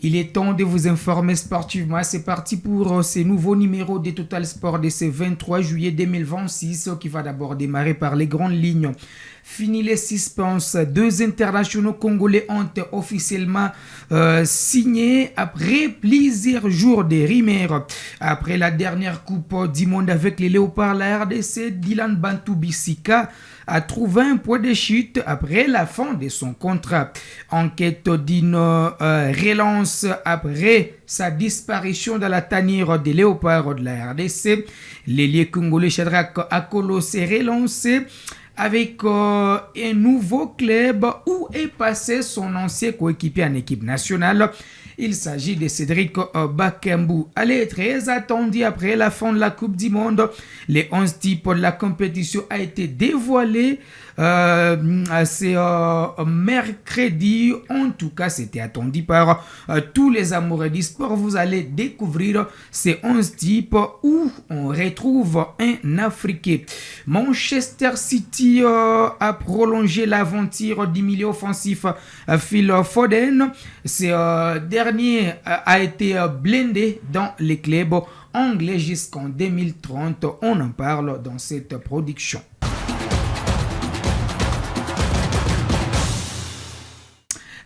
Il est temps de vous informer sportivement. C'est parti pour ce nouveau numéro de Total Sport de ce 23 juillet 2026 qui va d'abord démarrer par les grandes lignes. Fini les suspenses. Deux internationaux congolais ont officiellement signé après plusieurs jours de rumeurs. Après la dernière Coupe du Monde avec les Léopards, la RDC, Dylan Bantou Bissika a trouvé un point de chute après la fin de son contrat. Enquête d'une relance après sa disparition dans la tanière des Léopards de la RDC. L'ailier congolais Shadrack Akolo s'est relancé avec un nouveau club où est passé son ancien coéquipier en équipe nationale. Il s'agit de Cédric Bakembu. Elle est très attendue après la fin de la Coupe du Monde. Les 11 types de la compétition a été dévoilé. C'est mercredi. En tout cas, c'était attendu par tous les amoureux du sport. Vous allez découvrir ces 11 types où on retrouve un Africain. Manchester City a prolongé l'aventure du milieu offensif Phil Foden. C'est dernier a été blindé dans les clubs anglais jusqu'en 2030. On en parle dans cette production.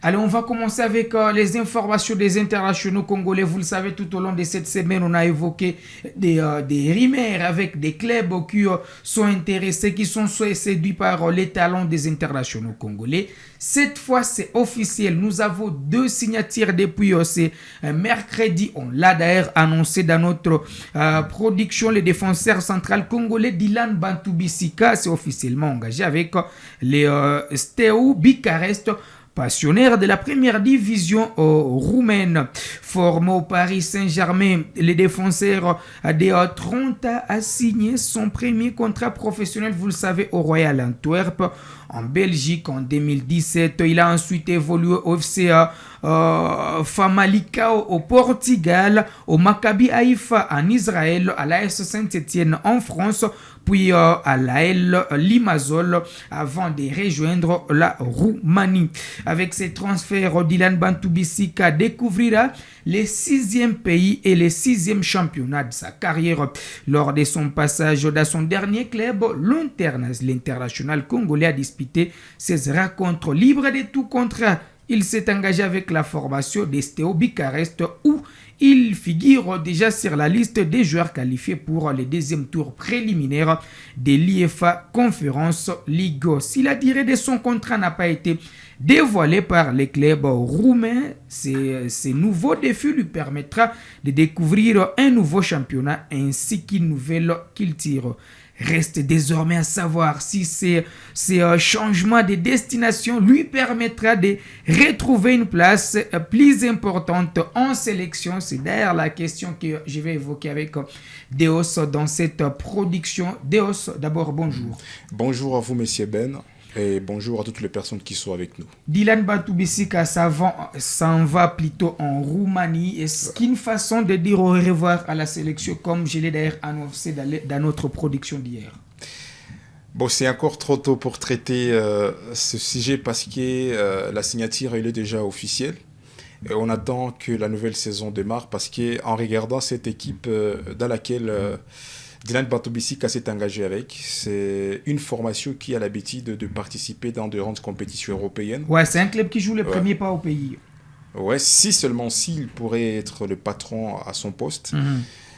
Allez, on va commencer avec les informations des internationaux congolais. Vous le savez, tout au long de cette semaine, on a évoqué des rumeurs avec des clubs qui sont intéressés, qui sont séduits par les talents des internationaux congolais. Cette fois, c'est officiel. Nous avons deux signatures depuis ce mercredi. On l'a d'ailleurs annoncé dans notre production. Le défenseur central congolais Dylan Bantou Bissika s'est officiellement engagé avec les Steaua Bucarest, passionnaire de la première division roumaine. Formé au Paris Saint-Germain, le défenseur de 30 ans a signé son premier contrat professionnel, vous le savez, au Royal Antwerp en Belgique en 2017. Il a ensuite évolué au FC Famalicão au Portugal, au Maccabi Haïfa en Israël, à l'AS Saint-Etienne en France, puis à l'AL Limassol avant de rejoindre la Roumanie. Avec ces transferts, Dylan Bantou Bissika découvrira les 6e pays et les 6e championnats de sa carrière. Lors de son passage dans son dernier club, l'international congolais a disputé 16 rencontres libres de tout contrat. Il s'est engagé avec la formation des Steaua Bucarest où il figure déjà sur la liste des joueurs qualifiés pour le deuxième tour préliminaire de l'IFA Conference League. Si la durée de son contrat n'a pas été dévoilée par les clubs roumains, ce nouveau défi lui permettra de découvrir un nouveau championnat ainsi qu'une nouvelle culture. Reste désormais à savoir si ces changements de destination lui permettra de retrouver une place plus importante en sélection. C'est d'ailleurs la question que je vais évoquer avec Deos dans cette production. Deos, d'abord, bonjour. Bonjour à vous, monsieur Ben, et bonjour à toutes les personnes qui sont avec nous. Dylan Bantou Bissika s'en va plutôt en Roumanie. Est-ce qu'une façon de dire au revoir à la sélection, comme je l'ai d'ailleurs annoncé dans notre production d'hier? Bon, c'est encore trop tôt pour traiter ce sujet parce que la signature elle est déjà officielle. Et on attend que la nouvelle saison démarre parce qu'en regardant cette équipe dans laquelle Dylan Bantou Bissika s'est engagé avec, c'est une formation qui a l'habitude de participer dans de grandes compétitions européennes. Ouais, c'est un club qui joue les premiers pas au pays. Ouais, seulement s'il pourrait être le patron à son poste.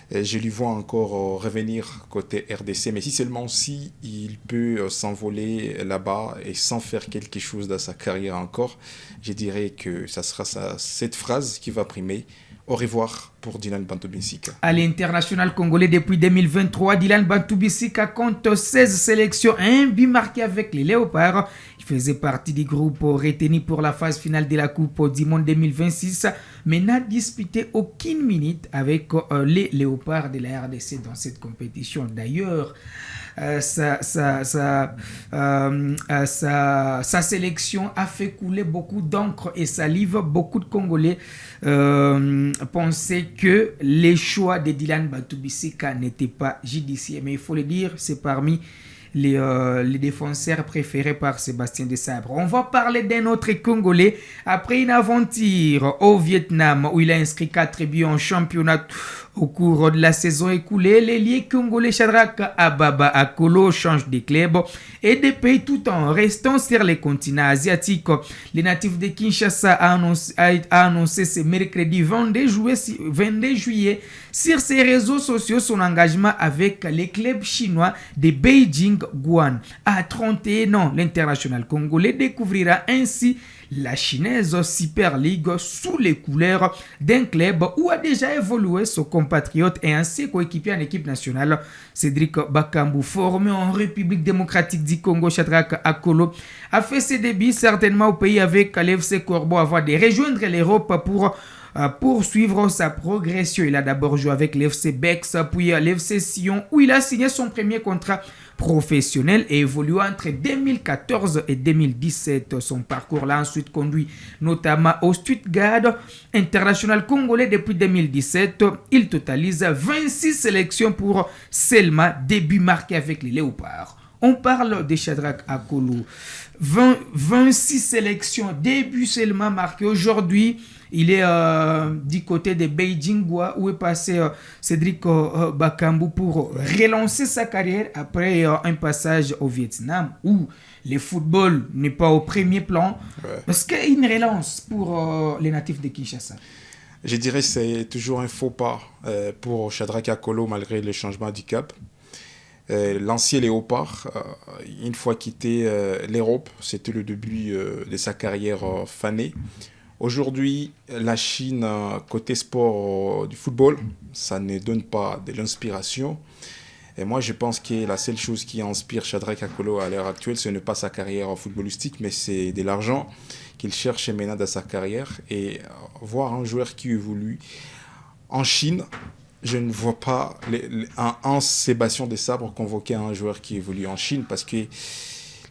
Et je lui vois encore revenir côté RDC, mais seulement si il peut s'envoler là-bas et sans faire quelque chose dans sa carrière encore, je dirais que ça sera cette phrase qui va primer. Au revoir pour Dylan Bantou Bissika. À l'international congolais depuis 2023, Dylan Bantou Bissika compte 16 sélections, un but marqué avec les Léopards. Il faisait partie du groupe retenu pour la phase finale de la Coupe du Monde 2026, mais n'a disputé aucune minute avec les Léopards de la RDC dans cette compétition. D'ailleurs, sa sélection a fait couler beaucoup d'encre et salive. Beaucoup de Congolais pensaient que les choix de Dylan Bantou Bissika n'étaient pas judicieux. Mais il faut le dire, c'est parmi les défenseurs préférés par Sébastien Desabre. On va parler d'un autre Congolais. Après une aventure au Vietnam où il a inscrit 4 buts en championnat au cours de la saison écoulée, l'ailier congolais Shadrack Ababa Akolo change de club et de pays tout en restant sur les continents asiatiques. Le natif de Kinshasa a annoncé ce mercredi 22 juillet sur ses réseaux sociaux son engagement avec les clubs chinois de Beijing Guan. À 31 ans, l'international congolais découvrira ainsi la chinoise Super League sous les couleurs d'un club où a déjà évolué son compatriote et ancien coéquipier en équipe nationale Cédric Bakambu. Formé en République démocratique du Congo, Shadrack Akolo a fait ses débuts certainement au pays avec l'FC Corbeau avant de rejoindre l'Europe pour poursuivre sa progression. Il a d'abord joué avec l'FC Bex, puis l'FC Sion où il a signé son premier contrat professionnel et évolué entre 2014 et 2017. Son parcours l'a ensuite conduit notamment au Stuttgart international congolais depuis 2017. Il totalise 26 sélections pour seulement début marqué avec les Léopards. On parle de Shadrack Akolo. 26 sélections, début seulement marqué. Aujourd'hui, il est du côté de Beijing où est passé Cédric Bakambu pour relancer sa carrière après un passage au Vietnam où le football n'est pas au premier plan. Ouais. Est-ce qu'il y a une relance pour les natifs de Kinshasa? Je dirais que c'est toujours un faux pas pour Shadrack Akolo malgré le changement du cap. L'ancien Léopard, une fois quitté l'Europe, c'était le début de sa carrière fanée. Aujourd'hui, la Chine, côté sport du football, ça ne donne pas de l'inspiration. Et moi, je pense que la seule chose qui inspire Shadrack Akolo à l'heure actuelle, ce n'est pas sa carrière footballistique, mais c'est de l'argent qu'il cherche maintenant dans sa carrière. Et voir un joueur qui évolue en Chine, je ne vois pas un Sébastien Desabre convoquer un joueur qui évolue en Chine parce que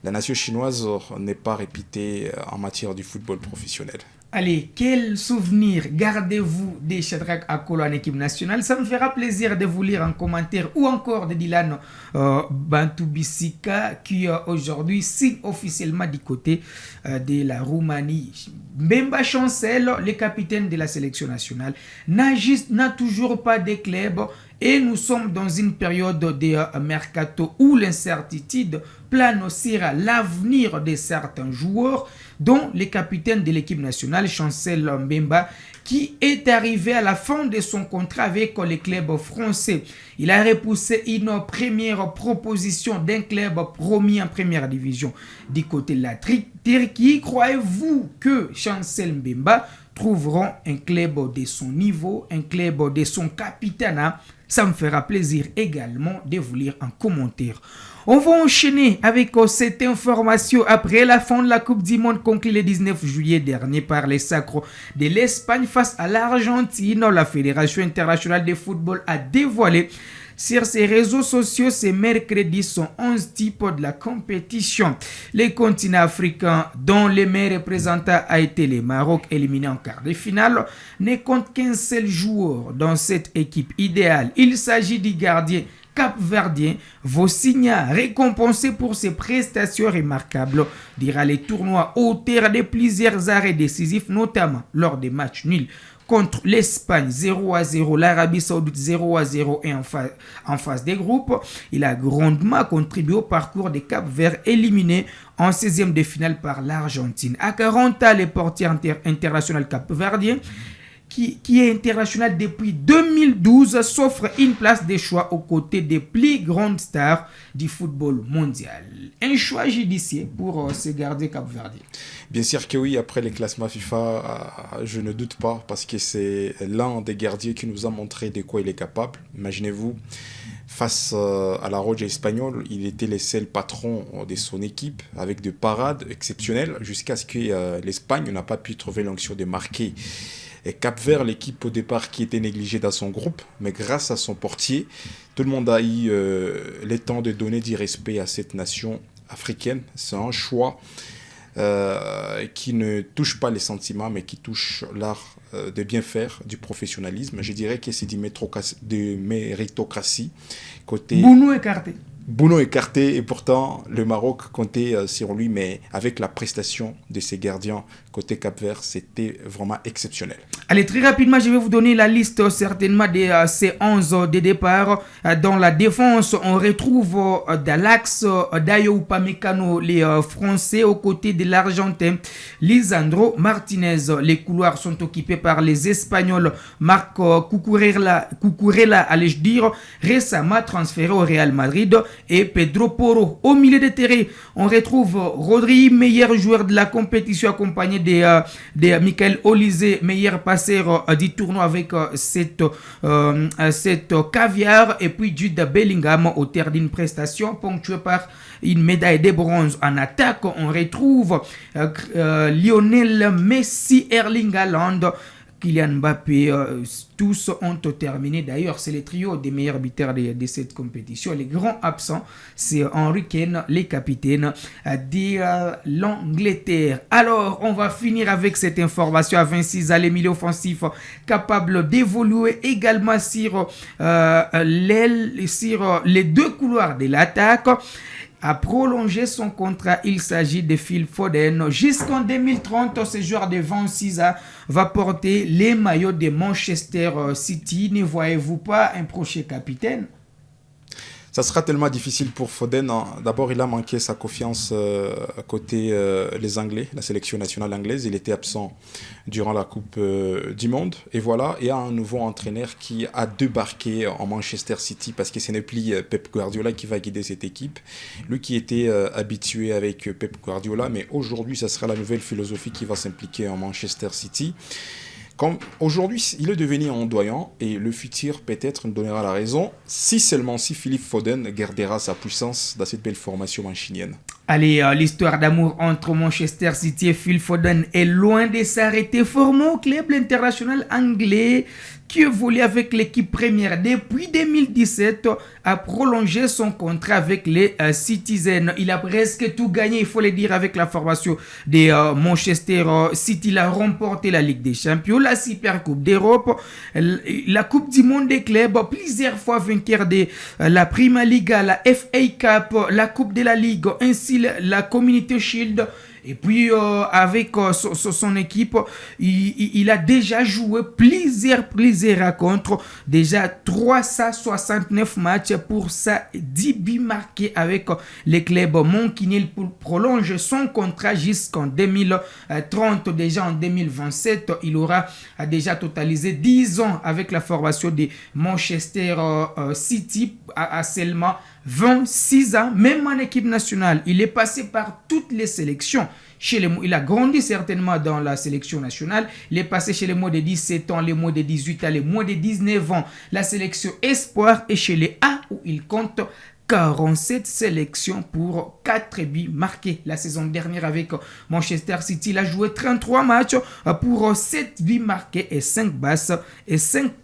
la nation chinoise n'est pas réputée en matière du football professionnel. Allez, quel souvenir gardez-vous de Shadrack Akolo en équipe nationale? Ça me fera plaisir de vous lire en commentaire ou encore de Dylan Bantubisika qui aujourd'hui signe officiellement du côté de la Roumanie. Mbemba Chancel, le capitaine de la sélection nationale, n'a toujours pas de club et nous sommes dans une période de mercato où l'incertitude plane sur l'avenir de certains joueurs, dont le capitaine de l'équipe nationale, Chancel Mbemba, qui est arrivé à la fin de son contrat avec le club français. Il a repoussé une première proposition d'un club promis en première division du côté de la Turquie. Croyez-vous que Chancel Mbemba trouveront un club de son niveau, un club de son capitana? Ça me fera plaisir également de vous lire en commentaire. On va enchaîner avec cette information après la fin de la Coupe du Monde conclue le 19 juillet dernier par les Sacres de l'Espagne face à l'Argentine. La Fédération internationale de football a dévoilé sur ses réseaux sociaux ce mercredi son 11 types de la compétition. Les continents africains dont le meilleur représentant a été le Maroc éliminé en quart de finale ne compte qu'un seul joueur dans cette équipe idéale. Il s'agit du gardien cap-verdien Vosinha, récompensé pour ses prestations remarquables durant les tournois au terme de plusieurs arrêts décisifs, notamment lors des matchs nuls contre l'Espagne 0-0, l'Arabie Saoudite 0-0 et en phase des groupes. Il a grandement contribué au parcours des Cap-Vert éliminé en 16e de finale par l'Argentine. À 40 ans, le portier international cap-verdien qui est international depuis 2012, s'offre une place de choix aux côtés des plus grandes stars du football mondial. Un choix judicieux pour ce gardien cap-verdien. Bien sûr que oui, après les classements FIFA, je ne doute pas, parce que c'est l'un des gardiens qui nous a montré de quoi il est capable. Imaginez-vous, face à la Roja espagnole, il était le seul patron de son équipe, avec des parades exceptionnelles, jusqu'à ce que l'Espagne n'a pas pu trouver l'onction de marquer. Et Cap-Vert, l'équipe au départ qui était négligée dans son groupe, mais grâce à son portier, tout le monde a eu le temps de donner du respect à cette nation africaine. C'est un choix qui ne touche pas les sentiments, mais qui touche l'art de bien faire, du professionnalisme. Je dirais que c'est de méritocratie. Bounou écarté. Bounon écarté et pourtant le Maroc comptait sur lui, mais avec la prestation de ses gardiens côté Cap-Vert, c'était vraiment exceptionnel. Allez, très rapidement, je vais vous donner la liste certainement de ces 11 de départ. Dans la défense, on retrouve dans l'axe Dayo Upamecano, les Français, aux côtés de l'Argentin Lisandro Martinez. Les couloirs sont occupés par les Espagnols Marc Cucurella, allais-je dire, récemment transféré au Real Madrid, et Pedro Porro. Au milieu de terrain, on retrouve Rodri, meilleur joueur de la compétition, accompagné de Michael Olise, meilleur passeur du tournoi avec cette caviar, et puis Jude Bellingham au terme d'une prestation ponctuée par une médaille de bronze. En attaque, on retrouve Lionel Messi, Erling Haaland, Kylian Mbappé, tous ont terminé. D'ailleurs, c'est le trio des meilleurs buteurs de cette compétition. Les grands absents, c'est Henry Kane, les capitaines de l'Angleterre. Alors, on va finir avec cette information à 26 ans, les milieux offensifs capables d'évoluer également sur les deux couloirs de l'attaque. A prolongé son contrat, il s'agit de Phil Foden. Jusqu'en 2030, ce joueur de 26 ans va porter les maillots de Manchester City. Ne voyez-vous pas un prochain capitaine? Ça sera tellement difficile pour Foden. D'abord, il a manqué sa confiance côté les Anglais, la sélection nationale anglaise. Il était absent durant la Coupe du Monde. Et voilà, il y a un nouveau entraîneur qui a débarqué en Manchester City parce que ce n'est plus Pep Guardiola qui va guider cette équipe. Lui qui était habitué avec Pep Guardiola, mais aujourd'hui, ça sera la nouvelle philosophie qui va s'impliquer en Manchester City. Aujourd'hui, il est devenu ondoyant et le futur peut-être nous donnera la raison si Philippe Foden gardera sa puissance dans cette belle formation mancunienne. Allez, l'histoire d'amour entre Manchester City et Phil Foden est loin de s'arrêter. Formé au club international anglais qui évolue avec l'équipe première depuis 2017, a prolongé son contrat avec les Citizens. Il a presque tout gagné, il faut le dire, avec la formation de Manchester City. Il a remporté la Ligue des Champions, la Super Coupe d'Europe, la Coupe du Monde des clubs, plusieurs fois vainqueur de la Prima Liga, la FA Cup, la Coupe de la Ligue, ainsi la Community Shield. Et puis, avec son équipe, il a déjà joué plusieurs rencontres. Déjà 369 matchs pour ça, 10 buts marqués avec les clubs mancuniens. Il prolonge son contrat jusqu'en 2030. Déjà en 2027, il aura déjà totalisé 10 ans avec la formation de Manchester City à seulement 26 ans, même en équipe nationale. Il est passé par toutes les sélections. Il a grandi certainement dans la sélection nationale. Il est passé chez les moins de 17 ans, les moins de 18 ans, les moins de 19 ans, la sélection Espoir, et chez les A où il compte 47 sélections pour 4 buts marqués. La saison dernière avec Manchester City, il a joué 33 matchs pour 7 buts marqués et 5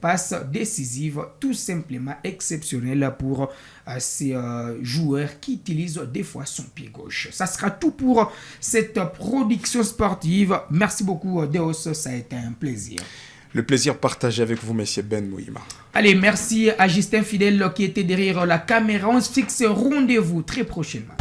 passes décisives. Tout simplement exceptionnel pour ces joueurs qui utilisent des fois son pied gauche. Ça sera tout pour cette production sportive. Merci beaucoup Deos, ça a été un plaisir. Le plaisir partagé avec vous, monsieur Ben Mouima. Allez, merci à Justin Fidèle qui était derrière la caméra. On se fixe rendez-vous très prochainement.